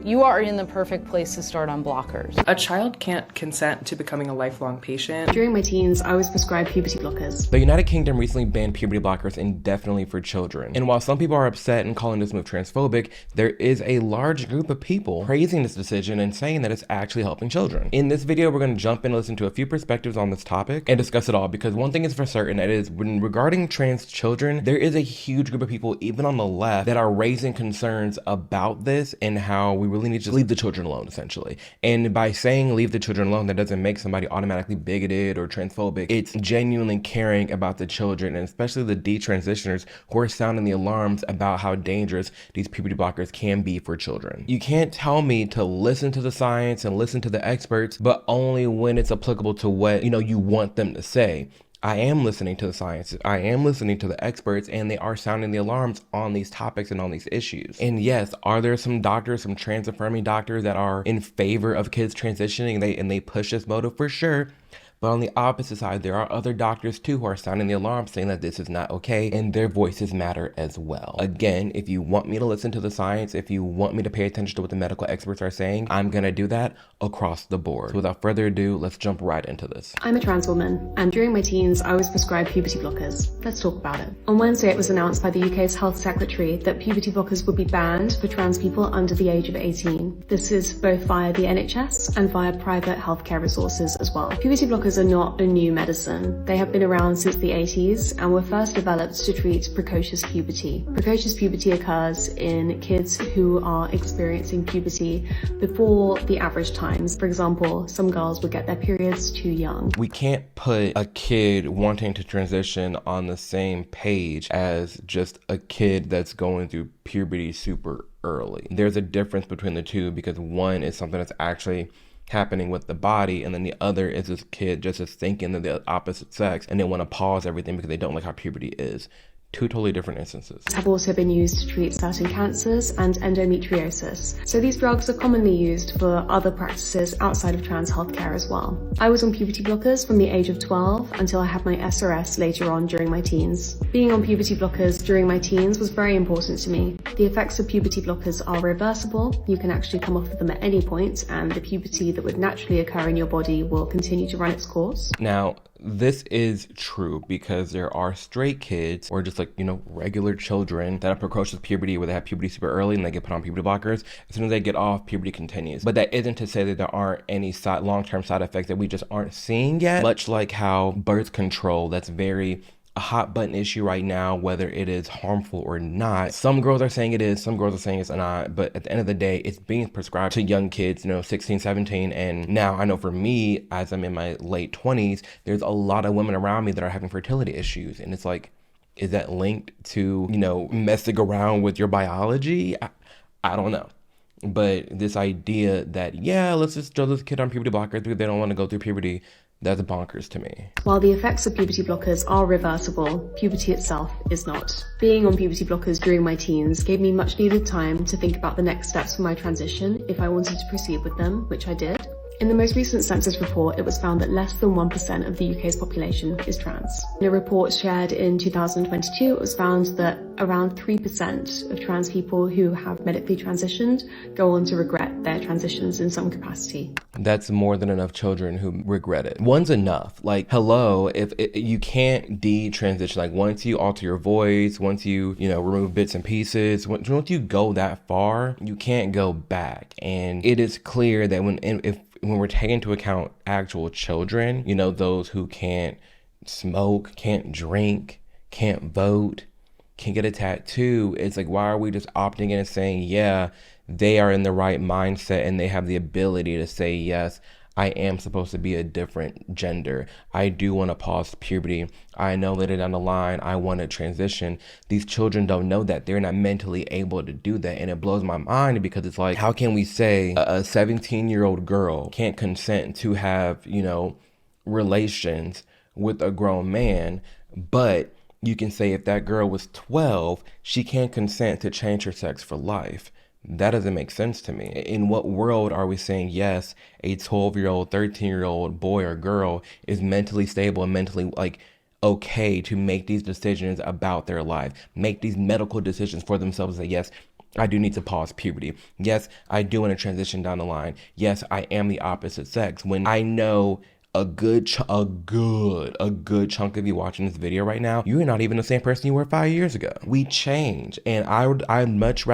You are in the perfect place to start on blockers. A child can't consent to becoming a lifelong patient. During my teens, I was prescribed puberty blockers. The United Kingdom recently banned puberty blockers indefinitely for children. And while some people are upset and calling this move transphobic, there is a large group of people praising this decision and saying that it's actually helping children. In this video, we're going to jump in and listen to a few perspectives on this topic and discuss it all, because one thing is for certain, that is, when regarding trans children, there is a huge group of people, even on the left, that are raising concerns about this and how we really need to leave the children alone, essentially. And by saying leave the children alone, that doesn't make somebody automatically bigoted or transphobic. It's genuinely caring about the children, and especially the detransitioners who are sounding the alarms about how dangerous these puberty blockers can be for children. You can't tell me to listen to the science and listen to the experts, but only when it's applicable to what, you want them to say. I am listening to the science, I am listening to the experts, and they are sounding the alarms on these topics and on these issues. And yes, are there some doctors, some trans affirming doctors that are in favor of kids transitioning and they push this motive? For sure. But on the opposite side, there are other doctors too who are sounding the alarm, saying that this is not okay, and their voices matter as well. Again, if you want me to listen to the science, if you want me to pay attention to what the medical experts are saying, I'm gonna do that across the board. So without further ado, let's jump right into this. I'm a trans woman, and during my teens, I was prescribed puberty blockers. Let's talk about it. On Wednesday, it was announced by the UK's Health Secretary that puberty blockers would be banned for trans people under the age of 18. This is both via the NHS and via private healthcare resources as well. Puberty blockers are not a new medicine. They have been around since the 80s and were first developed to treat precocious puberty. Precocious puberty occurs in kids who are experiencing puberty before the average times. For example, some girls would get their periods too young. We can't put a kid wanting to transition on the same page as just a kid that's going through puberty super early. There's a difference between the two, because one is something that's actually happening with the body, and then the other is this kid just is thinking that the opposite sex and they want to pause everything because they don't like how puberty is. Two totally different instances. Have also been used to treat certain cancers and endometriosis. So these drugs are commonly used for other practices outside of trans healthcare as well. I was on puberty blockers from the age of 12 until I had my SRS later on during my teens. Being on puberty blockers during my teens was very important to me. The effects of puberty blockers are reversible. You can actually come off of them at any point, and the puberty that would naturally occur in your body will continue to run its course. Now, this is true because there are straight kids, or just regular children that have precocious puberty, where they have puberty super early and they get put on puberty blockers. As soon as they get off, puberty continues. But that isn't to say that there aren't any long-term side effects that we just aren't seeing yet. Much like how birth control, that's very a hot button issue right now, whether it is harmful or not. Some girls are saying it is, some girls are saying it's not, but at the end of the day, it's being prescribed to young kids, 16, 17. And now I know for me, as I'm in my late 20s, there's a lot of women around me that are having fertility issues. And it's like, is that linked to, messing around with your biology? I don't know. But this idea that, let's just throw this kid on puberty blockers because they don't want to go through puberty, that's bonkers to me. While the effects of puberty blockers are reversible, puberty itself is not. Being on puberty blockers during my teens gave me much needed time to think about the next steps for my transition if I wanted to proceed with them, which I did. In the most recent census report, it was found that less than 1% of the UK's population is trans. In a report shared in 2022, it was found that around 3% of trans people who have medically transitioned go on to regret their transitions in some capacity. That's more than enough children who regret it. One's enough. Hello, if you can't detransition, once you alter your voice, once you, remove bits and pieces, once you go that far, you can't go back. And it is clear that when we're taking into account actual children, those who can't smoke, can't drink, can't vote, can't get a tattoo, it's why are we just opting in and saying, they are in the right mindset and they have the ability to say, yes, I am supposed to be a different gender. I do want to pause puberty. I know later down the line, I want to transition. These children don't know that. They're not mentally able to do that. And it blows my mind because it's how can we say a 17-year-old girl can't consent to have, relations with a grown man, but you can say if that girl was 12, she can't consent to change her sex for life. That doesn't make sense to me. In what world are we saying, yes, a 12-year-old, 13-year-old boy or girl is mentally stable and mentally okay to make these decisions about their life, make these medical decisions for themselves, that yes, I do need to pause puberty. Yes, I do want to transition down the line. Yes, I am the opposite sex. When I know a good chunk of you watching this video right now, you're not even the same person you were 5 years ago. We change, and I'm much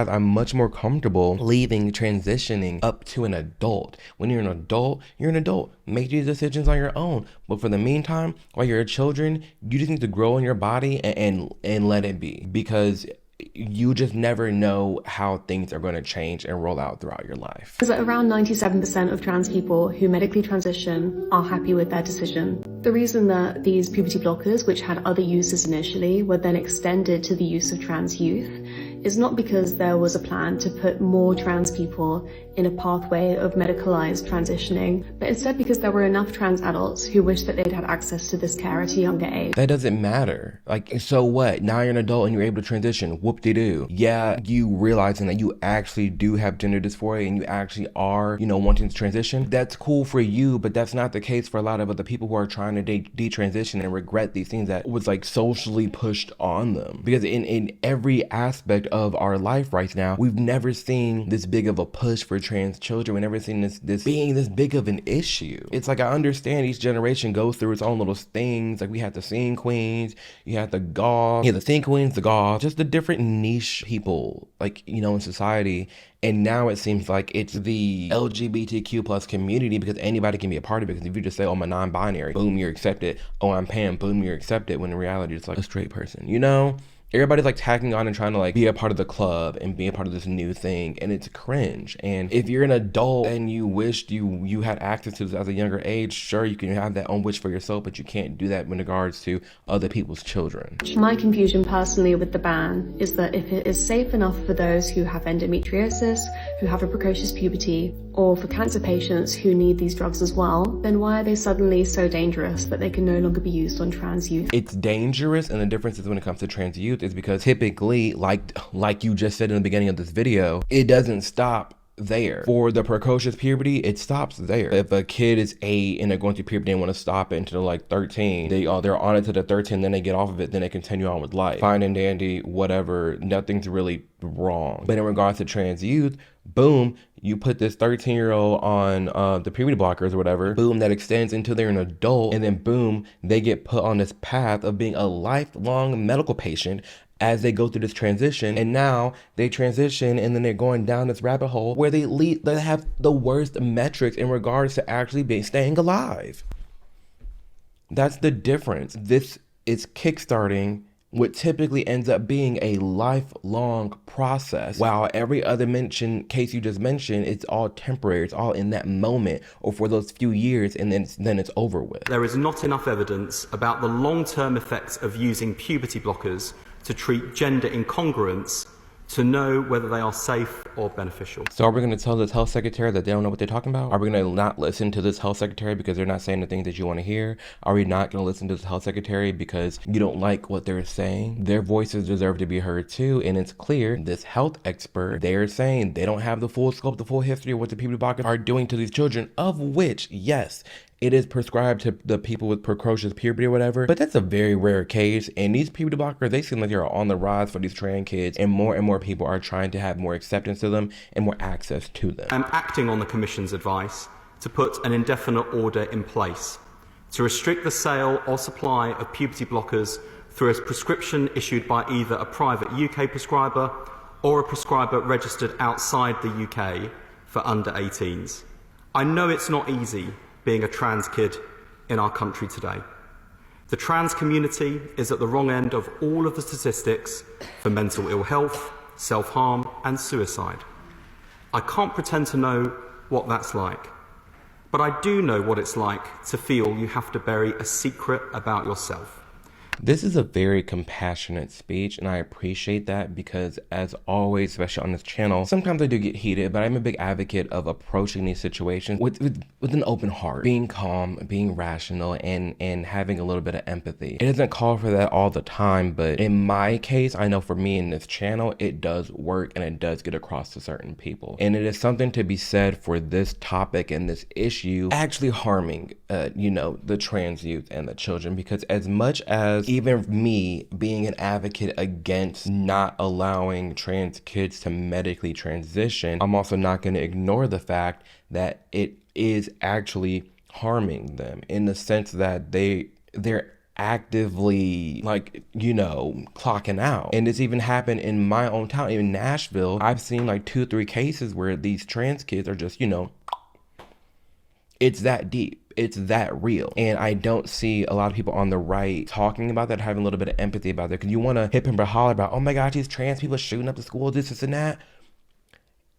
more comfortable leaving transitioning up to an adult. When you're an adult, you're an adult. Make these decisions on your own. But for the meantime, while you're a children, you just need to grow in your body and let it be, because you just never know how things are going to change and roll out throughout your life. Is that around 97% of trans people who medically transition are happy with their decision. The reason that these puberty blockers, which had other uses initially, were then extended to the use of trans youth is not because there was a plan to put more trans people in a pathway of medicalized transitioning, but instead because there were enough trans adults who wished that they'd had access to this care at a younger age. That doesn't matter. Like, so what? Now you're an adult and you're able to transition. Whoop-de-doo. Yeah, you realizing that you actually do have gender dysphoria and you actually are, wanting to transition. That's cool for you, but that's not the case for a lot of other people who are trying to detransition and regret these things that was like socially pushed on them. Because in every aspect of our life right now, we've never seen this big of a push for trans children. We've never seen this being this big of an issue. It's like, I understand each generation goes through its own little things. Like, we had the scene queens, you had the goths, the scene queens, the goths, just the different niche people, like, in society. And now it seems like it's the LGBTQ plus community, because anybody can be a part of it. Because if you just say, oh, I'm a non-binary, boom, you're accepted. Oh, I'm pan, boom, you're accepted. When in reality, it's like a straight person, Everybody's like tacking on and trying to like be a part of the club and be a part of this new thing, and it's cringe. And if you're an adult and you wished you had access to this at a younger age, sure, you can have that own wish for yourself, but you can't do that in regards to other people's children. My confusion personally with the ban is that if it is safe enough for those who have endometriosis, who have a precocious puberty, or for cancer patients who need these drugs as well, then why are they suddenly so dangerous that they can no longer be used on trans youth? It's dangerous, and the difference is when it comes to trans youth is because typically, like you just said in the beginning of this video, it doesn't stop there. For the precocious puberty, it stops there. If a kid is 8 and they're going through puberty and want to stop it until like 13, they're on it to the 13, then they get off of it, then they continue on with life. Fine and dandy, whatever, nothing's really wrong. But in regards to trans youth, boom, you put this 13-year-old on the puberty blockers or whatever, boom, that extends until they're an adult, and then boom, they get put on this path of being a lifelong medical patient as they go through this transition. And now they transition, and then they're going down this rabbit hole where they have the worst metrics in regards to actually staying alive. That's the difference. This is kickstarting what typically ends up being a lifelong process, while every other case you just mentioned, it's all temporary. It's all in that moment or for those few years, and then it's over with. There is not enough evidence about the long-term effects of using puberty blockers to treat gender incongruence to know whether they are safe or beneficial. So are we going to tell this health secretary that they don't know what they're talking about? Are we going to not listen to this health secretary because they're not saying the things that you want to hear? Are we not going to listen to this health secretary because you don't like what they're saying? Their voices deserve to be heard too, and it's clear this health expert, they're saying they don't have the full scope, the full history of what the puberty blockers are doing to these children, of which, yes, it is prescribed to the people with precocious puberty or whatever, but that's a very rare case. And these puberty blockers, they seem like they're on the rise for these trans kids, and more people are trying to have more acceptance to them and more access to them. I'm acting on the Commission's advice to put an indefinite order in place to restrict the sale or supply of puberty blockers through a prescription issued by either a private UK prescriber or a prescriber registered outside the UK for under 18s. I know it's not easy being a trans kid in our country today. The trans community is at the wrong end of all of the statistics for mental ill health, self-harm and suicide. I can't pretend to know what that's like, but I do know what it's like to feel you have to bury a secret about yourself. This is a very compassionate speech, and I appreciate that, because as always, especially on this channel, sometimes I do get heated, but I'm a big advocate of approaching these situations with an open heart, being calm, being rational, and having a little bit of empathy. It doesn't call for that all the time, but in my case, I know for me in this channel, it does work and it does get across to certain people. And it is something to be said for this topic and this issue actually harming, the trans youth and the children, because as much as because even me being an advocate against not allowing trans kids to medically transition, I'm also not going to ignore the fact that it is actually harming them in the sense that they're actively, like, you know, clocking out. And it's even happened in my own town, in Nashville. I've seen like 2-3 cases where these trans kids are just, you know, it's that deep. It's that real. And I don't see a lot of people on the right talking about that, having a little bit of empathy about that. Because you want to hip and holler about, oh my gosh, these trans people shooting up the school, this and that.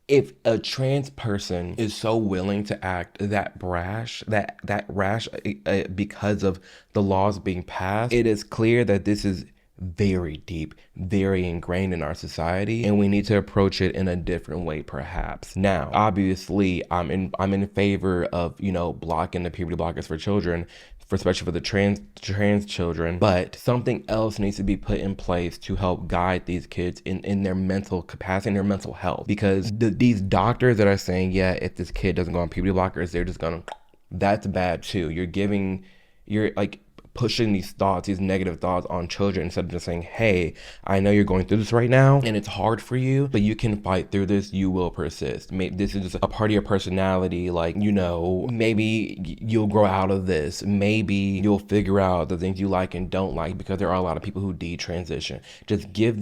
If a trans person is so willing to act that brash, that rash because of the laws being passed, it is clear that this is very deep, very ingrained in our society, and we need to approach it in a different way, perhaps. Now, obviously, I'm in favor of, you know, blocking the puberty blockers for children, especially for the trans children, but something else needs to be put in place to help guide these kids in their mental capacity and their mental health. Because these doctors that are saying, yeah, if this kid doesn't go on puberty blockers, they're just gonna, that's bad too. You're like pushing these thoughts, these negative thoughts on children instead of just saying, hey, I know you're going through this right now and it's hard for you, but you can fight through this. You will persist. Maybe this is just a part of your personality. Like, you know, maybe you'll grow out of this. Maybe you'll figure out the things you like and don't like, because there are a lot of people who detransition. Just give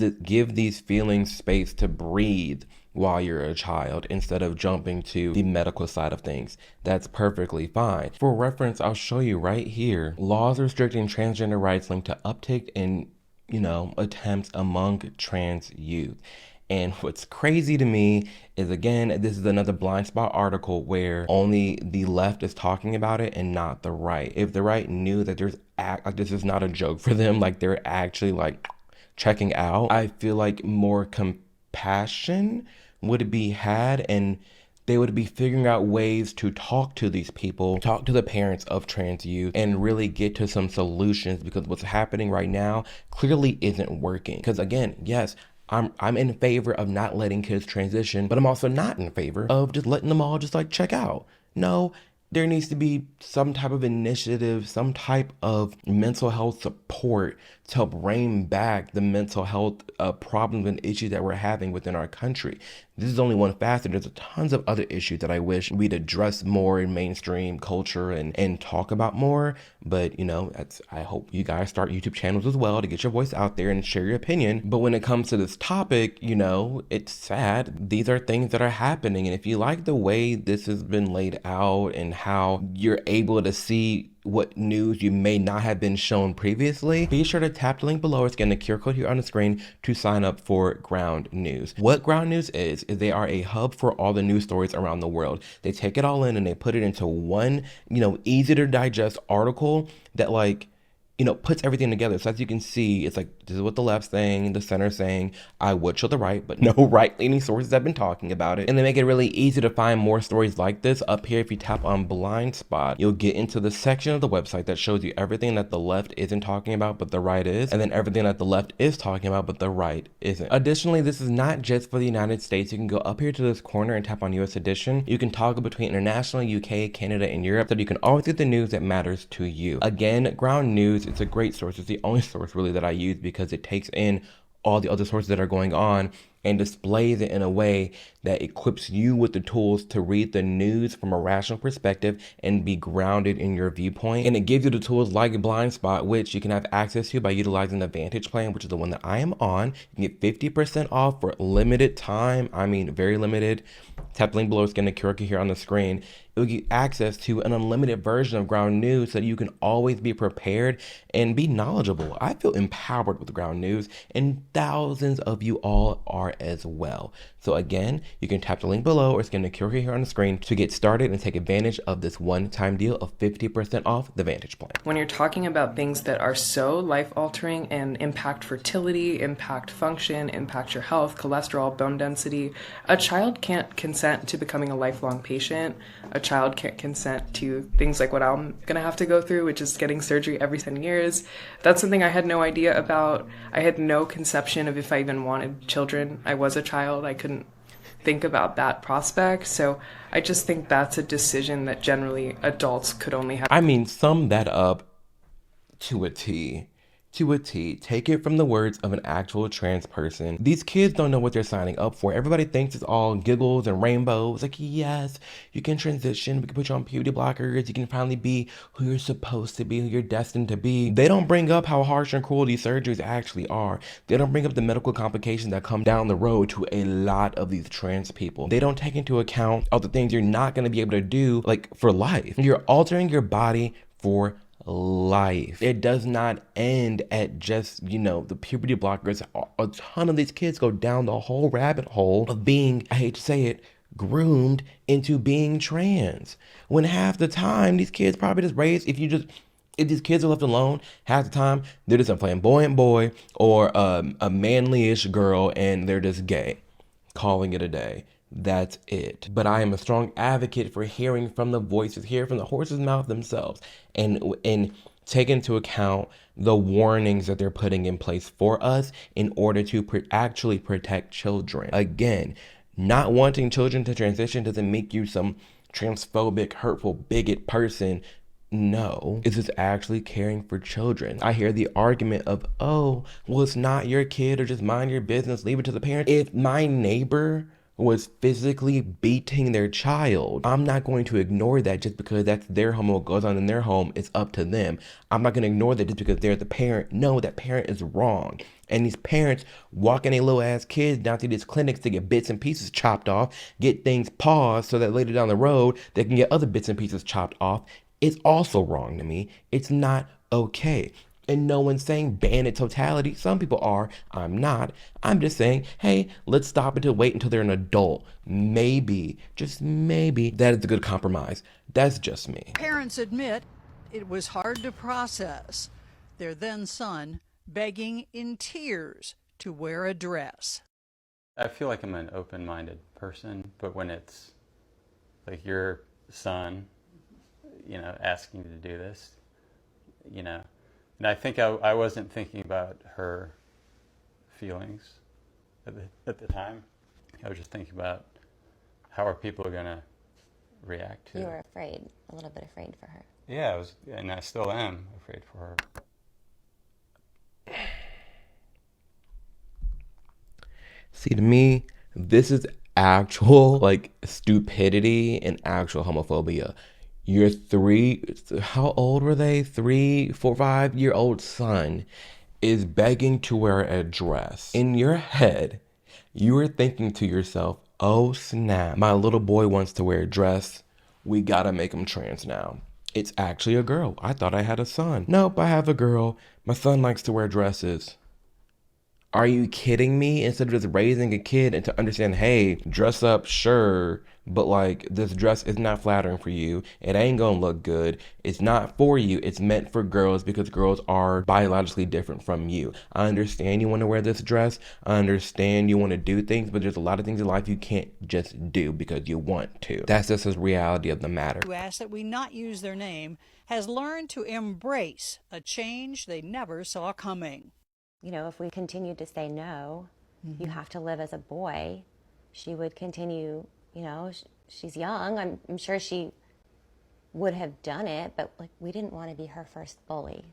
these feelings space to breathe while you're a child instead of jumping to the medical side of things. That's perfectly fine. For reference, I'll show you right here. Laws restricting transgender rights linked to uptick in, you know, attempts among trans youth. And what's crazy to me is, again, this is another blind spot article where only the left is talking about it and not the right. If the right knew that like this is not a joke for them, like they're actually like checking out, I feel like more compassion would be had, and they would be figuring out ways to talk to these people, talk to the parents of trans youth, and really get to some solutions, because what's happening right now clearly isn't working. Because again, yes, I'm in favor of not letting kids transition, but I'm also not in favor of just letting them all just like check out. No, there needs to be some type of initiative, some type of mental health support to help rein back the mental health problems and issues that we're having within our country. This is only one facet. There's tons of other issues that I wish we'd address more in mainstream culture and talk about more. But, you know, I hope you guys start YouTube channels as well to get your voice out there and share your opinion. But when it comes to this topic, you know, it's sad. These are things that are happening. And if you like the way this has been laid out and how you're able to see what news you may not have been shown previously, be sure to tap the link below or scan the QR code here on the screen to sign up for Ground News. What Ground News is they are a hub for all the news stories around the world. They take it all in and they put it into one, you know, easy to digest article that, like, you know, puts everything together. So as you can see, it's like, this is what the left's saying, the center's saying, I would show the right, but no right-leaning sources have been talking about it. And they make it really easy to find more stories like this. Up here, if you tap on Blind Spot, you'll get into the section of the website that shows you everything that the left isn't talking about, but the right is, and then everything that the left is talking about, but the right isn't. Additionally, this is not just for the United States. You can go up here to this corner and tap on US edition. You can toggle between international, UK, Canada, and Europe, so you can always get the news that matters to you. Again, Ground News, it's a great source. It's the only source really that I use because it takes in all the other sources that are going on and displays it in a way that equips you with the tools to read the news from a rational perspective and be grounded in your viewpoint. And it gives you the tools like Blind Spot, which you can have access to by utilizing the Vantage plan, which is the one that I am on. You can get 50% off for limited time. I mean, very limited. Tap the link below, scan the QR code here on the screen. It will give access to an unlimited version of Ground News so that you can always be prepared and be knowledgeable. I feel empowered with Ground News, and thousands of you all are as well. So again, you can tap the link below or scan the QR code here on the screen to get started and take advantage of this one-time deal of 50% off the Vantage plan. When you're talking about things that are so life-altering and impact fertility, impact function, impact your health, cholesterol, bone density, a child can't consent to becoming a lifelong patient. A child can't consent to things like what I'm gonna have to go through, which is getting surgery every 10 years. That's something I had no idea about. I had no conception of if I even wanted children. I was a child. I couldn't think about that prospect. So I just think that's a decision that generally adults could only have. I mean, sum that up to a T. to a T. Take it from the words of an actual trans person. These kids don't know what they're signing up for. Everybody thinks it's all giggles and rainbows. Like, yes, you can transition. We can put you on puberty blockers. You can finally be who you're supposed to be, who you're destined to be. They don't bring up how harsh and cruel these surgeries actually are. They don't bring up the medical complications that come down the road to a lot of these trans people. They don't take into account all the things you're not going to be able to do, like, for life. You're altering your body for life. It does not end at just, the puberty blockers. A ton of these kids go down the whole rabbit hole of being, I hate to say it, groomed into being trans. When half the time these kids probably just raised, if these kids are left alone, half the time they're just a flamboyant boy or a manly-ish girl, and they're just gay, calling it a day. That's it. But I am a strong advocate for hearing from the voices, hearing from the horse's mouth themselves, and take into account the warnings that they're putting in place for us in order to actually protect children. Again, not wanting children to transition doesn't make you some transphobic, hurtful, bigot person. No, it's just actually caring for children. I hear the argument of, oh, well, it's not your kid, or just mind your business, leave it to the parent. If my neighbor was physically beating their child, I'm not going to ignore that just because that's their home. What goes on in their home is up to them. I'm not going to ignore that just because they're the parent. No, that parent is wrong. And these parents walking their little ass kids down to these clinics to get bits and pieces chopped off, get things paused so that later down the road they can get other bits and pieces chopped off. It's also wrong to me. It's not okay. And no one's saying ban it totality. Some people are. I'm not. I'm just saying, hey, let's stop wait until they're an adult. Maybe, just maybe, that is a good compromise. That's just me. Parents admit it was hard to process their then son begging in tears to wear a dress. I feel like I'm an open-minded person, but when it's like your son, asking you to do this, and I think I wasn't thinking about her feelings at the time. I was just thinking about how are people going to react to it. You were afraid, a little bit afraid for her. Yeah, I was, and I still am afraid for her. See, to me, this is actual, stupidity and actual homophobia. Your how old were they? 3, 4, 5-year-old son is begging to wear a dress. In your head, you are thinking to yourself, oh snap, my little boy wants to wear a dress. We gotta make him trans now. It's actually a girl. I thought I had a son. Nope, I have a girl. My son likes to wear dresses. Are you kidding me? Instead of just raising a kid and to understand, hey, dress up, sure, but this dress is not flattering for you. It ain't gonna look good. It's not for you. It's meant for girls because girls are biologically different from you. I understand you want to wear this dress. I understand you want to do things, but there's a lot of things in life you can't just do because you want to. That's just the reality of the matter. Who asked that we not use their name, has learned to embrace a change they never saw coming. If we continued to say no, you have to live as a boy, she would continue, she's young. I'm sure she would have done it, but we didn't want to be her first bully.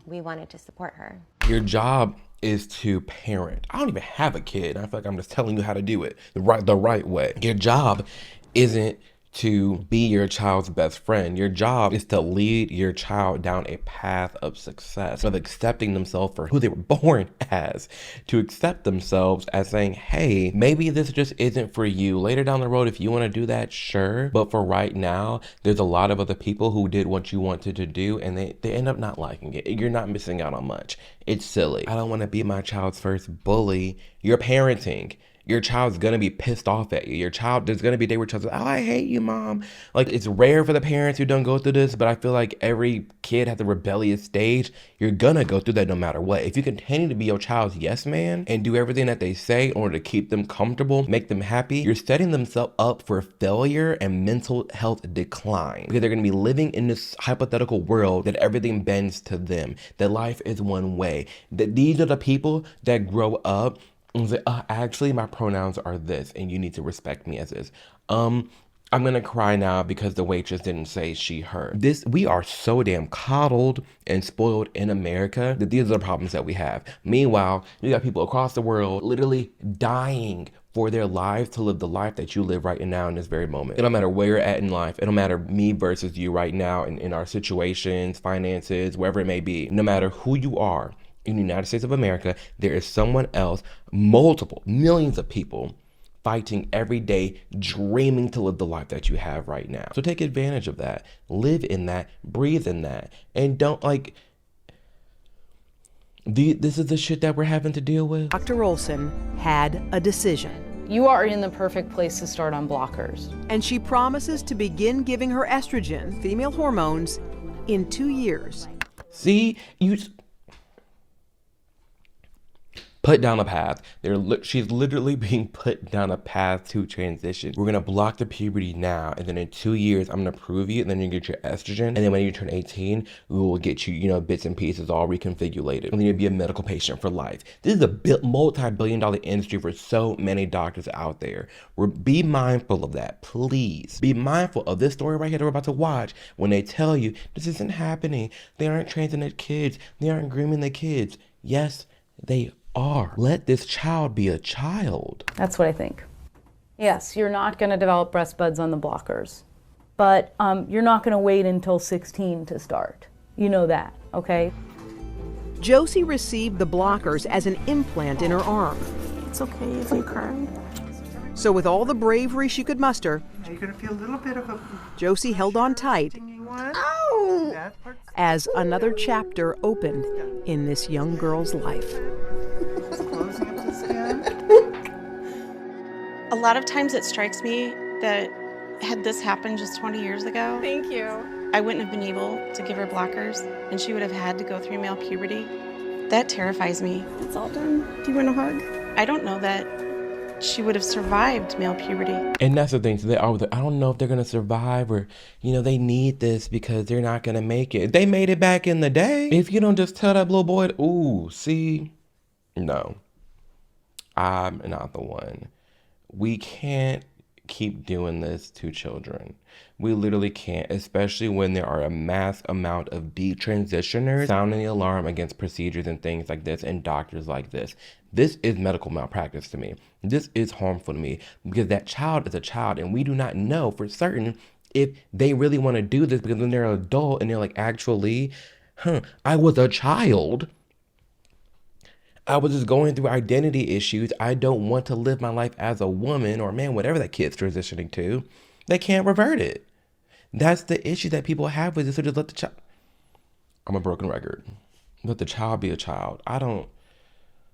We wanted to support her. Your job is to parent. I don't even have a kid. I feel like I'm just telling you how to do it the right way. Your job isn't to be your child's best friend. Your job is to lead your child down a path of success, of accepting themselves for who they were born as, to accept themselves as saying, hey, maybe this just isn't for you. Later down the road, if you want to do that, sure. But for right now, there's a lot of other people who did what you wanted to do and they end up not liking it. You're not missing out on much. It's silly. I don't want to be my child's first bully. You're parenting. Your child's gonna be pissed off at you. There's gonna be a day where your child's like, oh, I hate you, mom. It's rare for the parents who don't go through this, but I feel like every kid has a rebellious stage. You're gonna go through that no matter what. If you continue to be your child's yes man and do everything that they say in order to keep them comfortable, make them happy, you're setting themselves up for failure and mental health decline. Because they're gonna be living in this hypothetical world that everything bends to them, that life is one way, that these are the people that grow up and say, actually, my pronouns are this, and you need to respect me as is. I'm gonna cry now because the waitress didn't say she, her. We are so damn coddled and spoiled in America that these are the problems that we have. Meanwhile, you got people across the world literally dying for their lives to live the life that you live right now in this very moment. It don't matter where you're at in life. It don't matter me versus you right now in our situations, finances, wherever it may be. No matter who you are in the United States of America, there is someone else, multiple, millions of people fighting every day, dreaming to live the life that you have right now. So take advantage of that. Live in that, breathe in that, and don't this is the shit that we're having to deal with. Dr. Olson had a decision. You are in the perfect place to start on blockers. And she promises to begin giving her estrogen, female hormones, in 2 years. See, put down a path. She's literally being put down a path to transition. We're gonna block the puberty now, and then in 2 years, I'm gonna approve you, and then you get your estrogen, and then when you turn 18, we will get you, bits and pieces all reconfigurated, and then you'll be a medical patient for life. This is a multi-billion-dollar industry for so many doctors out there. Be mindful of that, please. Be mindful of this story right here that we're about to watch. When they tell you this isn't happening, they aren't transing their kids, they aren't grooming their kids. Yes, they are. Let this child be a child. That's what I think. Yes, you're not going to develop breast buds on the blockers, but you're not going to wait until 16 to start. You know that, okay? Josie received the blockers as an implant in her arm. It's okay if you cry. So with all the bravery she could muster, you're going to feel a little bit of a... Josie held on tight as another chapter opened in this young girl's life. A lot of times it strikes me that had this happened just 20 years ago, thank you, I wouldn't have been able to give her blockers, and she would have had to go through male puberty. That terrifies me. It's all done. Do you want a hug? I don't know that she would have survived male puberty. And that's the thing. So I don't know if they're going to survive, or, they need this because they're not going to make it. They made it back in the day. If you don't just tell that little boy, ooh, see, no, I'm not the one. We can't keep doing this to children. We literally can't, especially when there are a mass amount of detransitioners sounding the alarm against procedures and things like this and doctors like this. This is medical malpractice to me. This is harmful to me because that child is a child, and we do not know for certain if they really want to do this, because when they're an adult and they're like, actually, I was a child. I was just going through identity issues. I don't want to live my life as a woman or man, whatever that kid's transitioning to. They can't revert it. That's the issue that people have with this. So just let the child... I'm a broken record. Let the child be a child.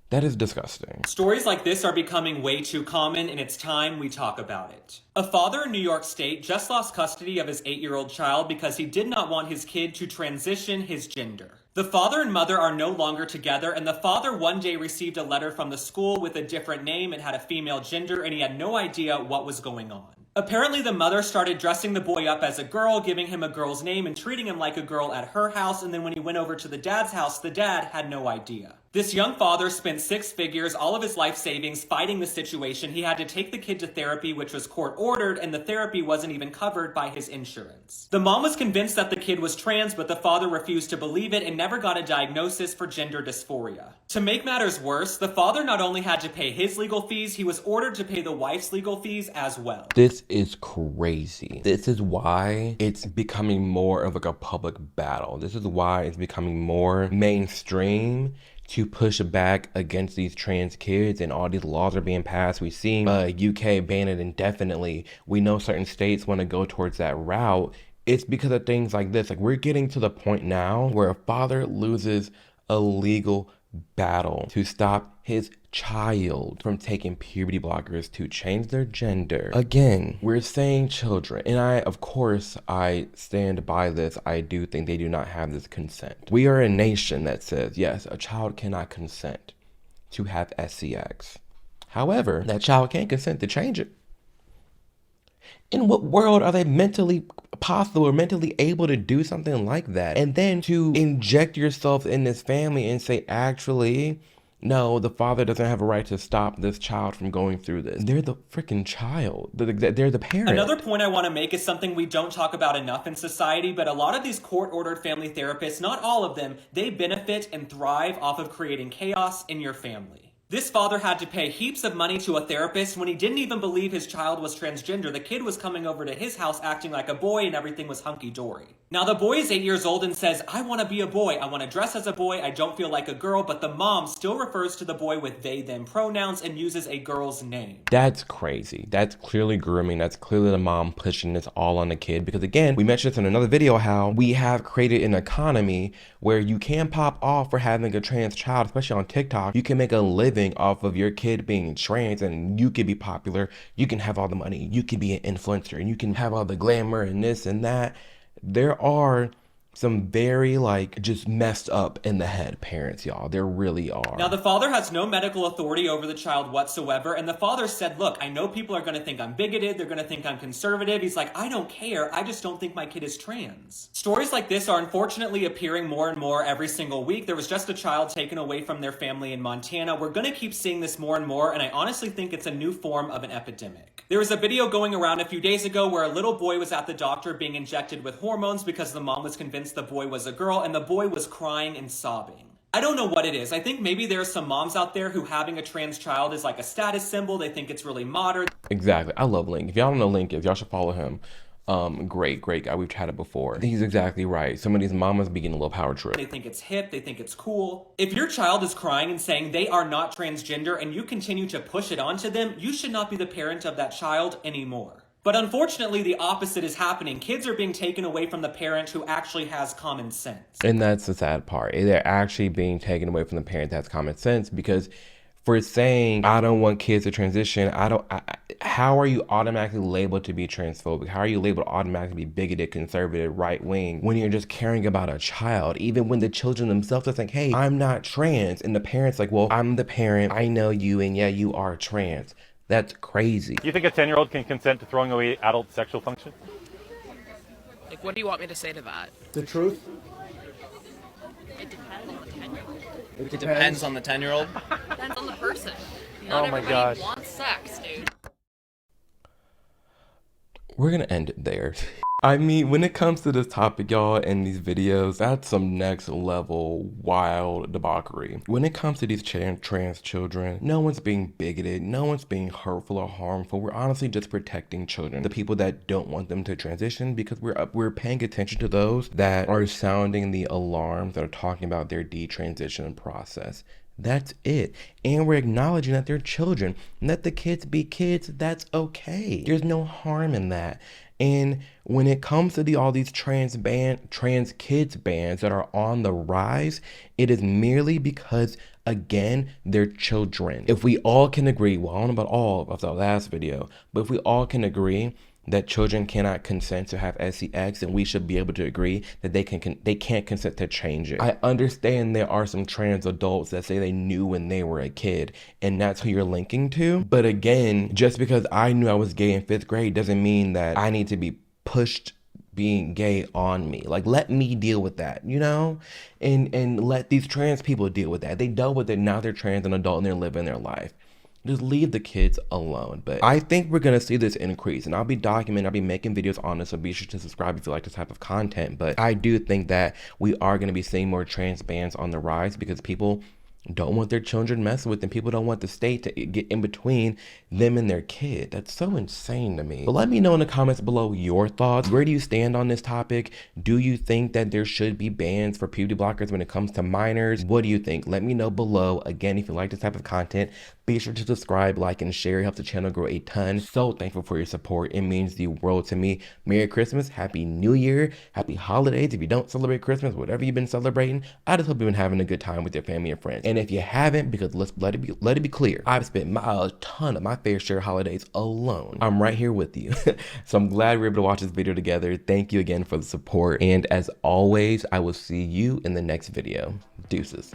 That is disgusting. Stories like this are becoming way too common, and it's time we talk about it. A father in New York State just lost custody of his 8-year-old child because he did not want his kid to transition his gender. The father and mother are no longer together, and the father one day received a letter from the school with a different name and had a female gender, and he had no idea what was going on. Apparently, the mother started dressing the boy up as a girl, giving him a girl's name and treating him like a girl at her house, and then when he went over to the dad's house, the dad had no idea. This young father spent 6 figures, all of his life savings, fighting the situation. He had to take the kid to therapy, which was court-ordered, and the therapy wasn't even covered by his insurance. The mom was convinced that the kid was trans, but the father refused to believe it and never got a diagnosis for gender dysphoria. To make matters worse, the father not only had to pay his legal fees, he was ordered to pay the wife's legal fees as well. This is crazy. This is why it's becoming more of like a public battle. This is why it's becoming more mainstream to push back against these trans kids, and all these laws are being passed. We see UK ban it indefinitely. We know certain states want to go towards that route. It's because of things like this. Like, we're getting to the point now where a father loses a legal battle to stop his child from taking puberty blockers to change their gender. Again, we're saying children, and I stand by this. I do think they do not have this consent. We are a nation that says, yes, a child cannot consent to have SCX. However, that child can consent to change it. In what world are they mentally possible or mentally able to do something like that? And then to inject yourself in this family and say, actually, no, the father doesn't have a right to stop this child from going through this. They're the freaking child. They're the parent. Another point I want to make is something we don't talk about enough in society, but a lot of these court-ordered family therapists, not all of them, they benefit and thrive off of creating chaos in your family. This father had to pay heaps of money to a therapist when he didn't even believe his child was transgender. The kid was coming over to his house acting like a boy and everything was hunky-dory. Now the boy is 8 years old and says, I want to be a boy. I want to dress as a boy. I don't feel like a girl. But the mom still refers to the boy with they, them pronouns and uses a girl's name. That's crazy. That's clearly grooming. That's clearly the mom pushing this all on the kid. Because again, we mentioned this in another video, how we have created an economy where you can pop off for having a trans child, especially on TikTok. You can make a living off of your kid being trans, and you can be popular. You can have all the money. You can be an influencer, and you can have all the glamour and this and that. There are some very just messed up in the head parents, y'all. There really are. Now the father has no medical authority over the child whatsoever, and the father said, look, I know people are going to think I'm bigoted, they're going to think I'm conservative. He's like, I don't care, I just don't think my kid is trans. Stories like this are unfortunately appearing more and more every single week. There was just a child taken away from their family in Montana. We're going to keep seeing this more and more, and I honestly think it's a new form of an epidemic. There was a video going around a few days ago where a little boy was at the doctor being injected with hormones because the mom was convinced the boy was a girl, and the boy was crying and sobbing. I don't know what it is. I think maybe there are some moms out there who having a trans child is like a status symbol. They think it's really modern. Exactly. I love Link. If y'all don't know Link is, y'all should follow him. Great guy. We've chatted before. He's exactly right. Some of these mamas be getting a little power trip. They think it's hip. They think it's cool. If your child is crying and saying they are not transgender and you continue to push it onto them, you should not be the parent of that child anymore. But unfortunately, the opposite is happening. Kids are being taken away from the parent who actually has common sense. And that's the sad part. They're actually being taken away from the parent that has common sense, because for saying, I don't want kids to transition, how are you automatically labeled to be transphobic? How are you labeled to automatically be bigoted, conservative, right wing, when you're just caring about a child? Even when the children themselves are saying, hey, I'm not trans. And the parent's like, well, I'm the parent. I know you. And yeah, you are trans. That's crazy. Do you think a 10-year-old can consent to throwing away adult sexual function? Like, what do you want me to say to that? The truth? It depends on the 10-year-old. It depends on the 10-year-old? Depends on the person. Not Oh my everybody gosh. wants sex, dude. We're gonna end it there. I mean, when it comes to this topic, y'all, and these videos, that's some next level wild debauchery. When it comes to these trans children, no one's being bigoted, no one's being hurtful or harmful. We're honestly just protecting children, the people that don't want them to transition, because we're paying attention to those that are sounding the alarms, that are talking about their detransition process. That's it. And we're acknowledging that they're children. Let the kids be kids. That's okay. There's no harm in that. And when it comes to all these trans kids bans that are on the rise, it is merely because, again, they're children. If we all can agree, well, I don't know about all of the last video, but if we all can agree that children cannot consent to have SEX, and we should be able to agree that they can't consent to change it. I understand there are some trans adults that say they knew when they were a kid, and that's who you're linking to. But again, just because I knew I was gay in 5th grade doesn't mean that I need to be pushed being gay on me. Like, let me deal with that, you know? And let these trans people deal with that. They dealt with it, now they're trans and adult and they're living their life. Just leave the kids alone. But I think we're going to see this increase, and I'll be making videos on this, so be sure to subscribe if you like this type of content. But I do think that we are going to be seeing more trans bans on the rise, because people don't want their children messing with them. People don't want the state to get in between them and their kid. That's so insane to me. But let me know in the comments below your thoughts. Where do you stand on this topic? Do you think that there should be bans for puberty blockers when it comes to minors? What do you think? Let me know below. Again, if you like this type of content, be sure to subscribe, like, and share. It helps the channel grow a ton. So thankful for your support. It means the world to me. Merry Christmas, Happy New Year, Happy Holidays. If you don't celebrate Christmas, whatever you've been celebrating, I just hope you've been having a good time with your family and friends. And if you haven't, because let it be clear, I've spent a ton of my fair share of holidays alone. I'm right here with you. So I'm glad we were able to watch this video together. Thank you again for the support. And as always, I will see you in the next video. Deuces.